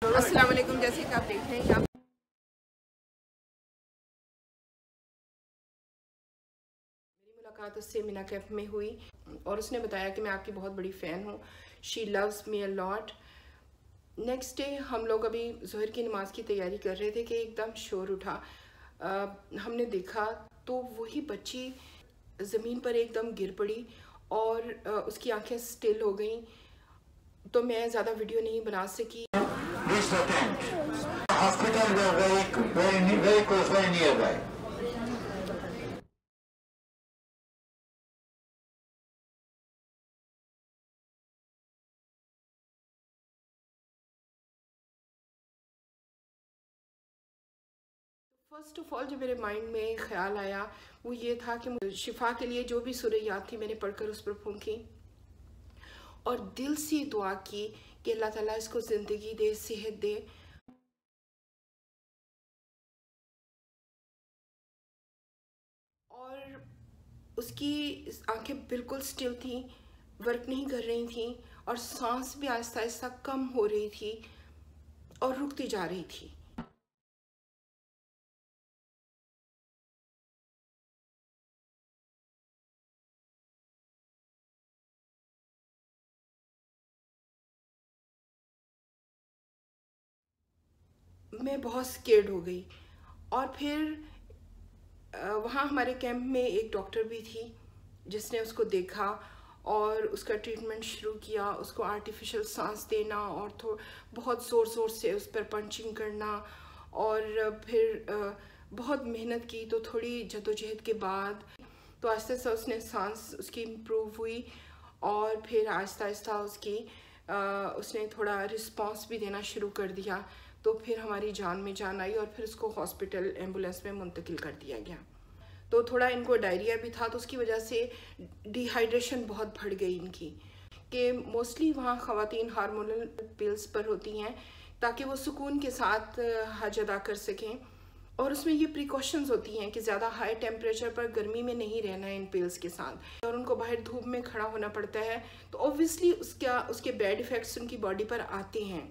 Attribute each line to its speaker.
Speaker 1: अस्सलाम वालेकुम। जैसे कि आप देख रहे हैं मेरी मुलाकात उससे मीना कैफ में हुई और उसने बताया कि मैं आपकी बहुत बड़ी फ़ैन हूँ। She loves me a lot. Next day हम लोग अभी ज़ोहर की नमाज़ की तैयारी कर रहे थे कि एकदम शोर उठा। हमने देखा तो वही बच्ची ज़मीन पर एकदम गिर पड़ी और उसकी आंखें स्टिल हो गईं। तो मैं ज़्यादा वीडियो नहीं बना सकी।
Speaker 2: Hospital were very close, very nearby.
Speaker 1: First of all जो मेरे माइंड में ख्याल आया वो ये था कि मुझे शिफा के लिए जो भी सूरह याद थी मैंने पढ़कर उस पर फूंकी और दिल से दुआ की कि अल्लाह ताला इसको ज़िंदगी दे, सेहत दे। और उसकी आंखें बिल्कुल स्टिल थी, वर्क नहीं कर रही थी और सांस भी आहिस्ता आहिस्ता कम हो रही थी और रुकती जा रही थी। मैं बहुत स्केर्ड हो गई और फिर वहाँ हमारे कैंप में एक डॉक्टर भी थी जिसने उसको देखा और उसका ट्रीटमेंट शुरू किया। उसको आर्टिफिशियल सांस देना और बहुत ज़ोर ज़ोर से उस पर पंचिंग करना और फिर बहुत मेहनत की। तो थोड़ी जदोजहद के बाद तो आहिस्ता आहिस्ता उसने सांस उसकी इम्प्रूव हुई और फिर आहिस्ता आहिस्ता उसने थोड़ा रिस्पॉन्स भी देना शुरू कर दिया। तो फिर हमारी जान में जान आई और फिर उसको हॉस्पिटल एम्बुलेंस में मुंतकिल कर दिया गया। तो थोड़ा इनको डायरिया भी था तो उसकी वजह से डिहाइड्रेशन बहुत बढ़ गई इनकी। कि मोस्टली वहाँ ख़वातीन हार्मोनल पिल्स पर होती हैं ताकि वो सुकून के साथ हज अदा कर सकें और उसमें ये प्रिकॉशंस होती हैं कि ज़्यादा हाई टेम्परेचर पर गर्मी में नहीं रहना है इन पिल्स के साथ और उनको बाहर धूप में खड़ा होना पड़ता है। तो ऑब्वियसली उसके बैड इफ़ेक्ट्स उनकी बॉडी पर आते हैं।